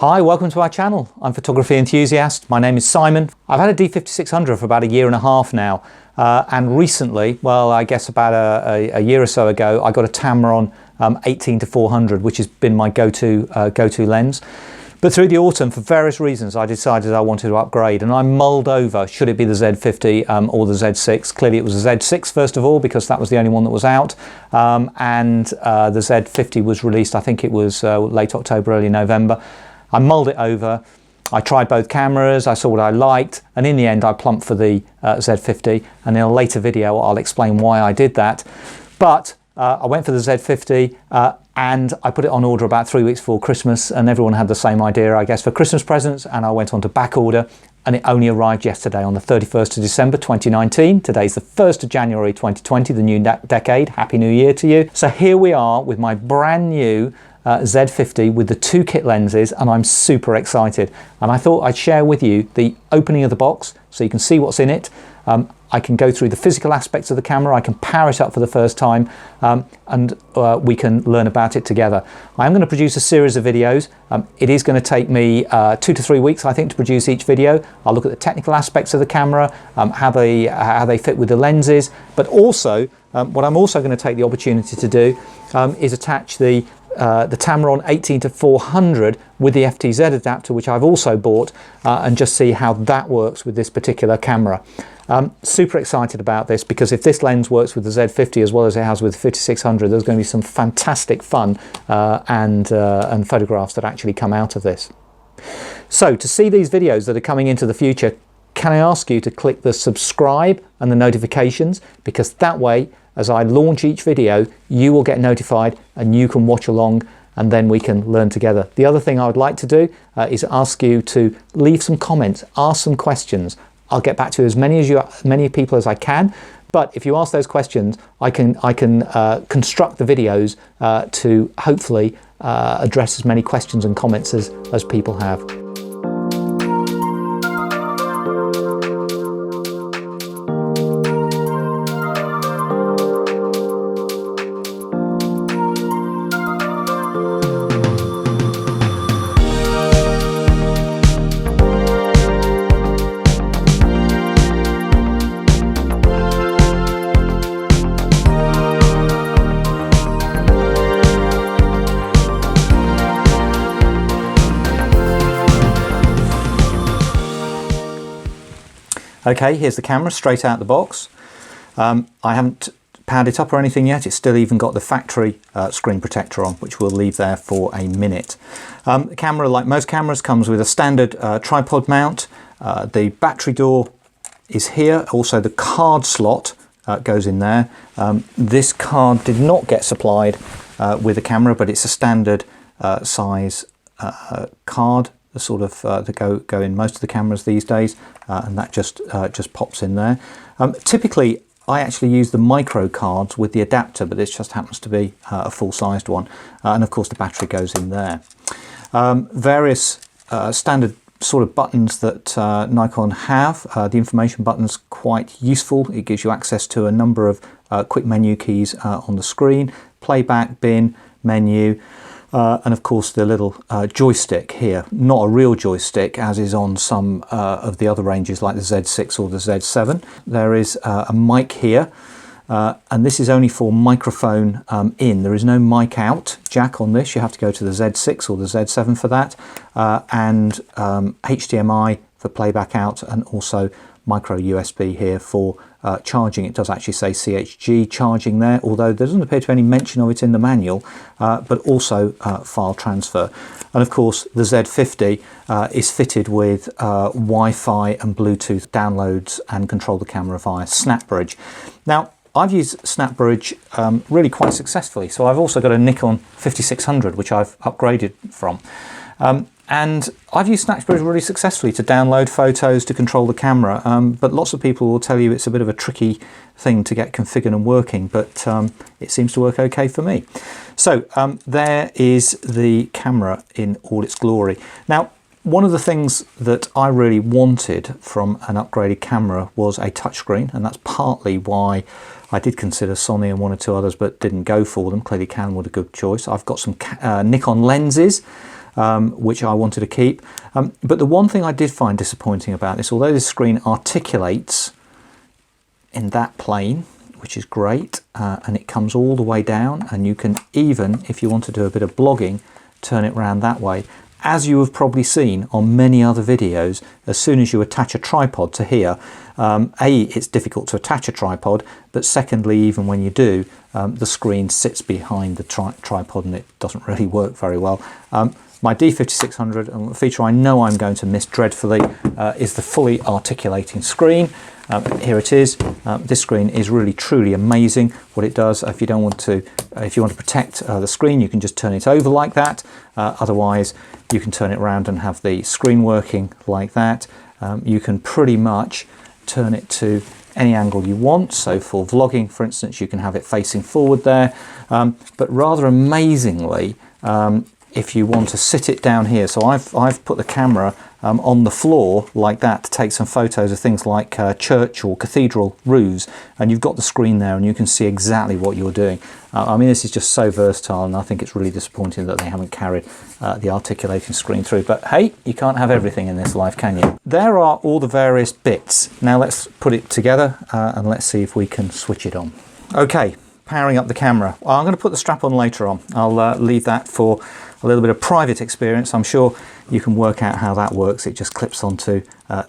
Hi, welcome to our channel. I'm photography enthusiast. My name is Simon. I've had a D50-600 for about a year and a half now. And recently, well, I guess about a year or so ago, I got a Tamron 18-400, which has been my go-to lens. But through the autumn, for various reasons, I decided I wanted to upgrade, and I mulled over, should it be the Z50 or the Z6? Clearly it was the Z6 first of all, because that was the only one that was out. And the Z50 was released, I think it was late October, early November. I mulled it over, I tried both cameras, I saw what I liked, and in the end I plumped for the Z50, and in a later video I'll explain why I did that. But I went for the Z50 and I put it on order about 3 weeks before Christmas, and everyone had the same idea, I guess, for Christmas presents, and I went on to back order, and it only arrived yesterday on the 31st of December 2019. Today's the 1st of January 2020, the new decade. Happy New Year to you. So here we are with my brand new Z50 with the 2 kit lenses, and I'm super excited. And I thought I'd share with you the opening of the box so you can see what's in it. I can go through the physical aspects of the camera, I can power it up for the first time, and we can learn about it together. I'm going to produce a series of videos. It is going to take me 2 to 3 weeks, I think, to produce each video. I'll look at the technical aspects of the camera, how they fit with the lenses, but also what I'm also going to take the opportunity to do is attach the Tamron 18-400 with the FTZ adapter, which I've also bought, and just see how that works with this particular camera. Super excited about this, because if this lens works with the Z50 as well as it has with the 50-600, there's going to be some fantastic fun and photographs that actually come out of this. So to see these videos that are coming into the future, can I ask you to click the subscribe and the notifications, because that way, as I launch each video, you will get notified and you can watch along, and then we can learn together. The other thing I would like to do is ask you to leave some comments, ask some questions. I'll get back to as many people as I can, but if you ask those questions, I can construct the videos to hopefully address as many questions and comments as people have. Okay, here's the camera straight out the box. I haven't powered it up or anything yet. It's still even got the factory screen protector on, which we'll leave there for a minute. The camera, like most cameras, comes with a standard tripod mount. The battery door is here. Also the card slot goes in there. This card did not get supplied with the camera, but it's a standard size card, the sort of that go in most of the cameras these days, and that just pops in there. Typically I actually use the micro cards with the adapter, but this just happens to be a full-sized one, and of course the battery goes in there. Various standard sort of buttons that Nikon have. The information button's quite useful. It gives you access to a number of quick menu keys on the screen: playback, bin, menu, and of course the little joystick here. Not a real joystick as is on some of the other ranges like the Z6 or the Z7. There is a mic here, and this is only for microphone in. There is no mic out jack on this. You have to go to the Z6 or the Z7 for that, and HDMI for playback out, and also micro USB here for charging. It does actually say CHG charging there, although there doesn't appear to be any mention of it in the manual, but also file transfer. And of course the Z50 is fitted with Wi-Fi and Bluetooth downloads and control the camera via SnapBridge. Now I've used SnapBridge really quite successfully, so I've also got a Nikon 50-600 which I've upgraded from. And I've used SnapBridge really successfully to download photos, to control the camera, but lots of people will tell you it's a bit of a tricky thing to get configured and working, but it seems to work okay for me. So there is the camera in all its glory. Now, one of the things that I really wanted from an upgraded camera was a touchscreen, and that's partly why I did consider Sony and one or two others, but didn't go for them. Clearly Canon was a good choice. I've got some Nikon lenses. which I wanted to keep. But the one thing I did find disappointing about this, although this screen articulates in that plane, which is great, and it comes all the way down, and you can even, if you want to do a bit of blogging, turn it around that way. As you have probably seen on many other videos, as soon as you attach a tripod to here, A, it's difficult to attach a tripod, but secondly, even when you do, the screen sits behind the tripod and it doesn't really work very well. My D50-600, and a feature I know I'm going to miss dreadfully, is the fully articulating screen. Here it is. This screen is really truly amazing. What it does, if you want to protect the screen, you can just turn it over like that. Otherwise, you can turn it around and have the screen working like that. You can pretty much turn it to any angle you want. So for vlogging, for instance, you can have it facing forward there. But rather amazingly, if you want to sit it down here, so I've put the camera on the floor like that to take some photos of things like church or cathedral roofs, and you've got the screen there and you can see exactly what you're doing. I mean, this is just so versatile, and I think it's really disappointing that they haven't carried the articulating screen through. But hey, you can't have everything in this life, can you? There are all the various bits. Now let's put it together and let's see if we can switch it on. Okay, powering up the camera. Well, I'm going to put the strap on later on. I'll leave that for a little bit of private experience. I'm sure you can work out how that works. It just clips onto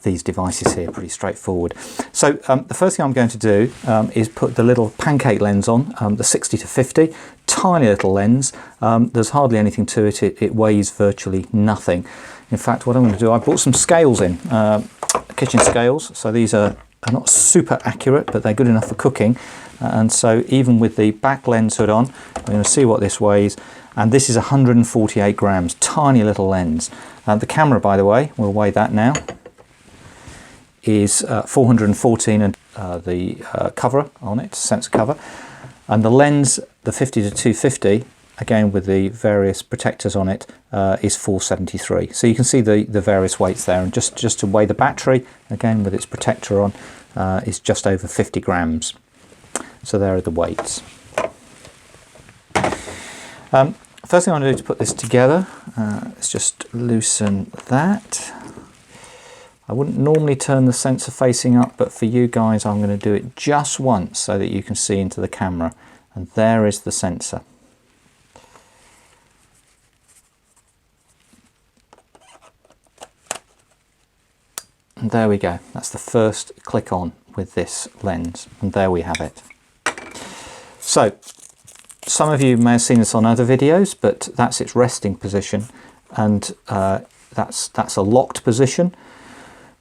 these devices here, pretty straightforward. So the first thing I'm going to do is put the little pancake lens on, the 60-50, tiny little lens. There's hardly anything to it. It weighs virtually nothing. In fact, what I'm going to do, I bought some scales in, kitchen scales. So these are not super accurate, but they're good enough for cooking. And so even with the back lens hood on, we're going to see what this weighs. And this is 148 grams, tiny little lens. The camera, by the way, we'll weigh that now, is 414, and the cover on it, sensor cover. And the lens, the 50-250, again with the various protectors on it, is 473. So you can see the various weights there. And just to weigh the battery, again with its protector on, is just over 50 grams. So there are the weights. First thing I want to do to put this together is just loosen that. I wouldn't normally turn the sensor facing up, but for you guys I'm going to do it just once so that you can see into the camera. And there is the sensor. And there we go. That's the first click on with this lens. And there we have it. So, some of you may have seen this on other videos, but that's its resting position, and that's a locked position.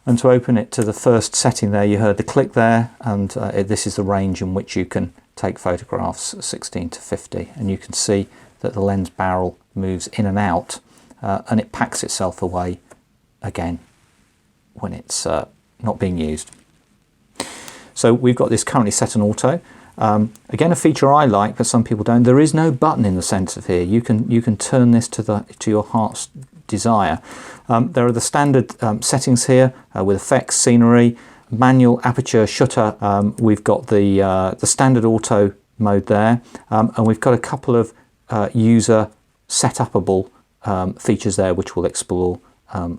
And to open it to the first setting there, you heard the click there, and this is the range in which you can take photographs, 16-50, and you can see that the lens barrel moves in and out, and it packs itself away again when it's not being used. So we've got this currently set on auto. Again, a feature I like, but some people don't. There is no button in the sensor here. You can turn this to your heart's desire. There are the standard settings here with effects, scenery, manual, aperture, shutter. We've got the standard auto mode there, and we've got a couple of user set-upable features there, which we'll explore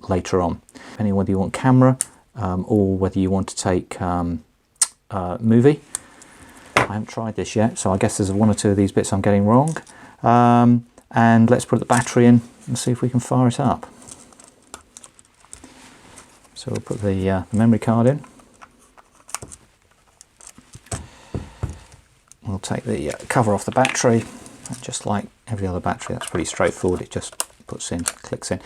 later on. Depending on whether you want camera or whether you want to take movie. I haven't tried this yet, so I guess there's one or two of these bits I'm getting wrong. And let's put the battery in and see if we can fire it up. So we'll put the memory card in. We'll take the cover off the battery, and just like every other battery, that's pretty straightforward. It just puts in, clicks in.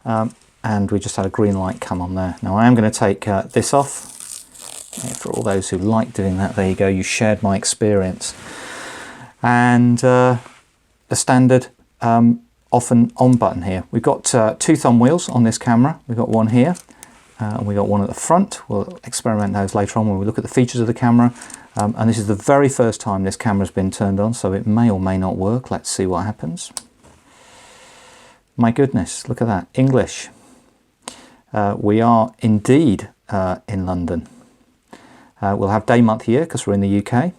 And we just had a green light come on there. Now I am going to take this off. For all those who like doing that, there you go, you shared my experience. And the standard off and on button here. We've got two thumb wheels on this camera. We've got one here and we got one at the front. We'll experiment those later on when we look at the features of the camera. And this is the very first time this camera's been turned on, so it may or may not work. Let's see what happens. My goodness, look at that, English. We are indeed in London. We'll have day, month, year because we're in the UK.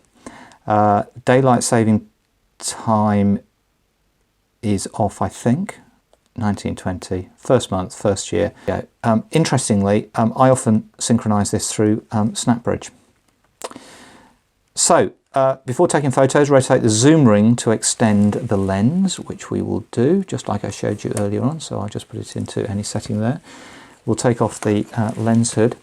Daylight saving time is off, I think. 1920, first month, first year. Yeah. Interestingly, I often synchronize this through SnapBridge. So before taking photos, rotate the zoom ring to extend the lens, which we will do just like I showed you earlier on. So I'll just put it into any setting there. We'll take off the lens hood.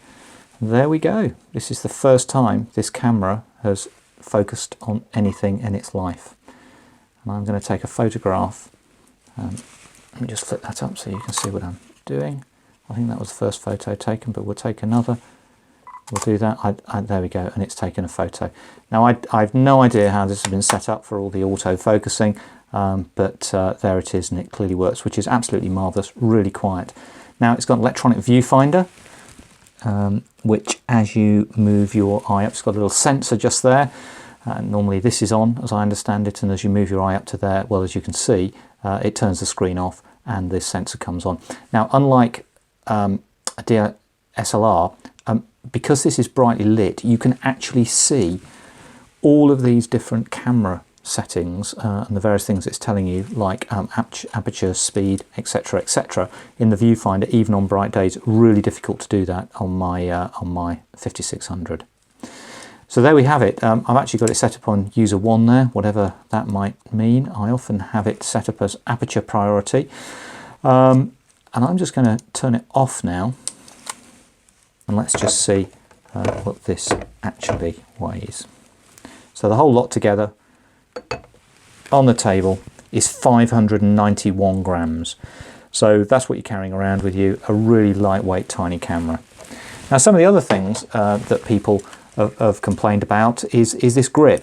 There we go. This is the first time this camera has focused on anything in its life. And I'm going to take a photograph. Let me just flip that up so you can see what I'm doing. I think that was the first photo taken, but we'll take another. We'll do that. There we go, and it's taken a photo. Now I've no idea how this has been set up for all the auto focusing, but there it is, and it clearly works, which is absolutely marvellous, really quiet. Now it's got an electronic viewfinder, which as you move your eye up, it's got a little sensor just there. Normally this is on, as I understand it, and as you move your eye up to there, well, as you can see, it turns the screen off and this sensor comes on. Now, unlike a DSLR, because this is brightly lit, you can actually see all of these different camera settings and the various things it's telling you, like aperture, speed, etc., etc., in the viewfinder, even on bright days. Really difficult to do that on my 5600. So there we have it. I've actually got it set up on user 1 there, whatever that might mean. I often have it set up as aperture priority. And I'm just going to turn it off now. And let's just see what this actually weighs. So the whole lot together on the table is 591 grams. So that's what you're carrying around with you, a really lightweight, tiny camera. Now, some of the other things that people have complained about is this grip.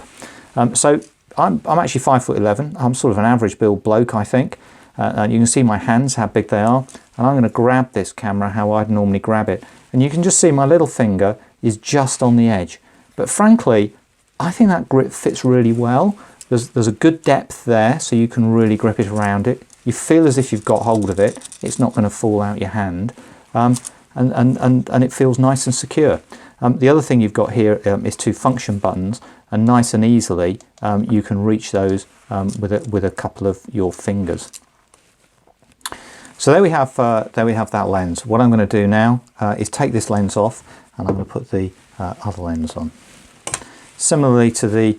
So I'm actually 5'11". I'm sort of an average build bloke, I think. And you can see my hands, how big they are. And I'm going to grab this camera how I'd normally grab it. And you can just see my little finger is just on the edge. But frankly, I think that grip fits really well. There's a good depth there, so you can really grip it around it. You feel as if you've got hold of it. It's not going to fall out your hand. And it feels nice and secure. The other thing you've got here is 2 function buttons, and nice and easily you can reach those with a couple of your fingers. So there we have that lens. What I'm going to do now is take this lens off, and I'm going to put the other lens on. Similarly to the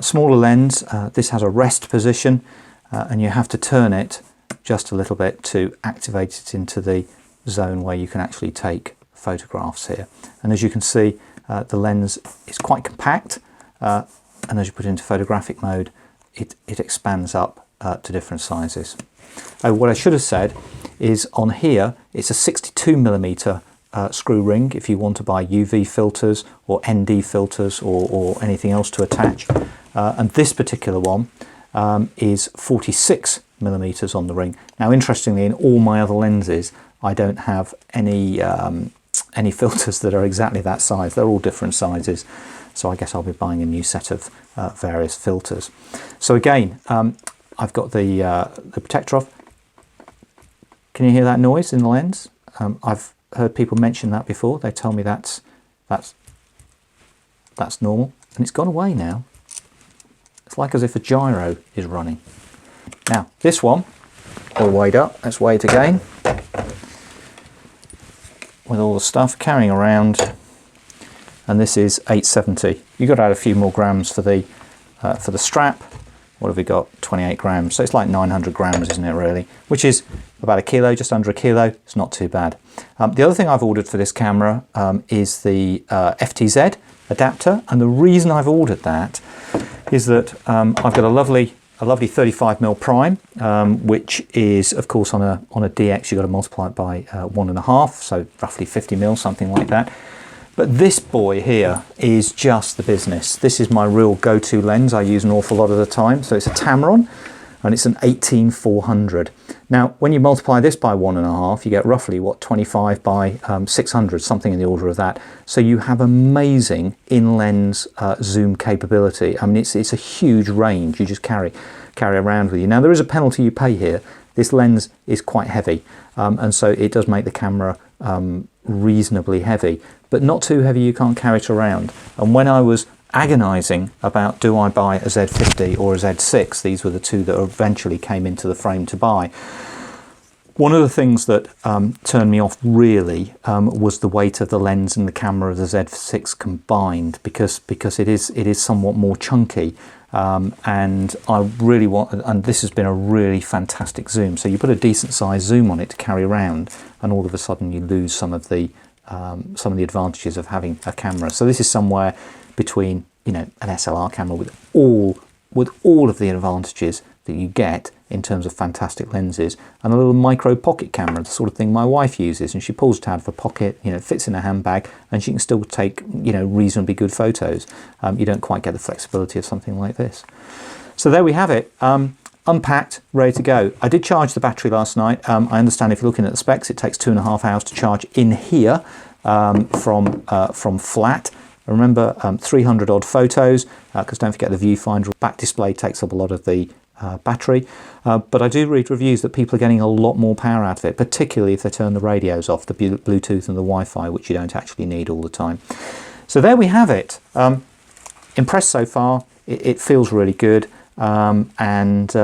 smaller lens, this has a rest position, and you have to turn it just a little bit to activate it into the zone where you can actually take photographs here. And as you can see, the lens is quite compact, and as you put it into photographic mode, it expands up to different sizes. What I should have said is on here it's a 62mm screw ring if you want to buy UV filters or ND filters or anything else to attach, and this particular one is 46mm on the ring. Now, interestingly, in all my other lenses I don't have any filters that are exactly that size. They're all different sizes, so I guess I'll be buying a new set of various filters. So again, I've got the protector off. Can you hear that noise in the lens? I've heard people mention that before. They tell me that's normal, and it's gone away now. It's like as if a gyro is running. Now this one, all weighed up. Let's weigh it again. With all the stuff carrying around, and this is 870. You've got to add a few more grams for the strap. What have we got? 28 grams. So it's like 900 grams, isn't it, really? Which is about a kilo, just under a kilo. It's not too bad. The other thing I've ordered for this camera is the FTZ adapter, and the reason I've ordered that is that I've got a lovely 35mm prime, which is, of course, on a DX you've got to multiply it by 1.5, so roughly 50mm, something like that. But this boy here is just the business. This is my real go-to lens I use an awful lot of the time. So it's a Tamron, and it's an 18-400. Now, when you multiply this by 1.5, you get roughly, what, 25 by 600, something in the order of that. So you have amazing in-lens zoom capability. I mean, it's a huge range you just carry around with you. Now, there is a penalty you pay here. This lens is quite heavy, and so it does make the camera reasonably heavy, but not too heavy you can't carry it around. And when I was agonizing about do I buy a Z50 or a Z6, these were the two that eventually came into the frame to buy, One of the things that turned me off really was the weight of the lens and the camera of the Z6 combined, because it is somewhat more chunky, and I really want, and this has been a really fantastic zoom. So you put a decent size zoom on it to carry around, and all of a sudden you lose some of the advantages of having a camera. So this is somewhere between, you know, an SLR camera with all of the advantages that you get in terms of fantastic lenses, and a little micro pocket camera, the sort of thing my wife uses, and she pulls it out of a pocket, you know, fits in a handbag, and she can still take, you know, reasonably good photos. You don't quite get the flexibility of something like this. So there we have it, unpacked, ready to go. I did charge the battery last night. I understand if you're looking at the specs, it takes 2.5 hours to charge in here from flat. Remember, 300 odd photos, because don't forget the viewfinder back display takes up a lot of the battery, but I do read reviews that people are getting a lot more power out of it, particularly if they turn the radios off, the Bluetooth and the Wi-Fi, which you don't actually need all the time. So there we have it. Impressed so far. It feels really good, and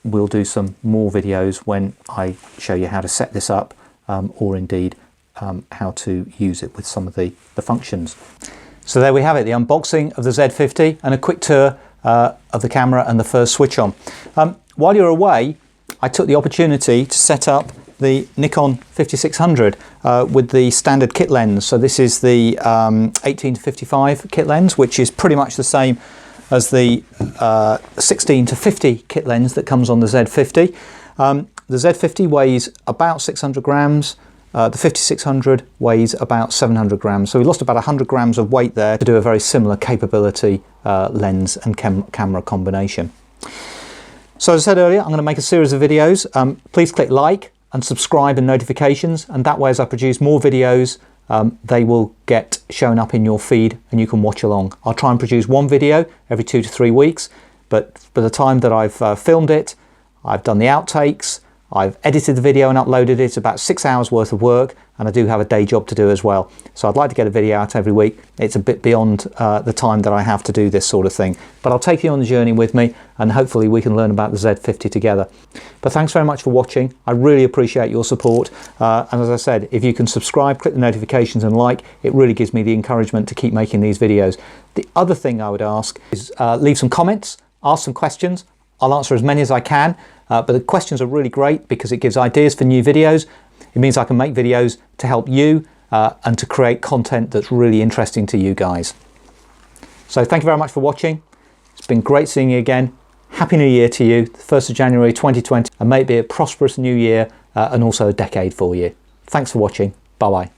we'll do some more videos when I show you how to set this up, or indeed how to use it with some of the functions. So there we have it, the unboxing of the Z50 and a quick tour of the camera and the first switch on. While you're away, I took the opportunity to set up the Nikon 5600 with the standard kit lens. So this is the 18-55 kit lens, which is pretty much the same as the 16-50 kit lens that comes on the Z50. The Z50 weighs about 600 grams. The 5600 weighs about 700 grams, so we lost about 100 grams of weight there to do a very similar capability lens and camera combination. So as I said earlier, I'm going to make a series of videos. Please click like and subscribe and notifications, and that way as I produce more videos, they will get shown up in your feed and you can watch along. I'll try and produce one video every 2 to 3 weeks, but by the time that I've filmed it, I've done the outtakes, I've edited the video and uploaded it. It's about 6 hours worth of work, and I do have a day job to do as well. So I'd like to get a video out every week. It's a bit beyond the time that I have to do this sort of thing. But I'll take you on the journey with me, and hopefully we can learn about the Z50 together. But thanks very much for watching. I really appreciate your support. And as I said, if you can subscribe, click the notifications and like, it really gives me the encouragement to keep making these videos. The other thing I would ask is leave some comments, ask some questions. I'll answer as many as I can. But the questions are really great because it gives ideas for new videos. It means I can make videos to help you and to create content that's really interesting to you guys. So thank you very much for watching. It's been great seeing you again. Happy New Year to you, the 1st of January 2020, and may it be a prosperous new year and also a decade for you. Thanks for watching. Bye-bye.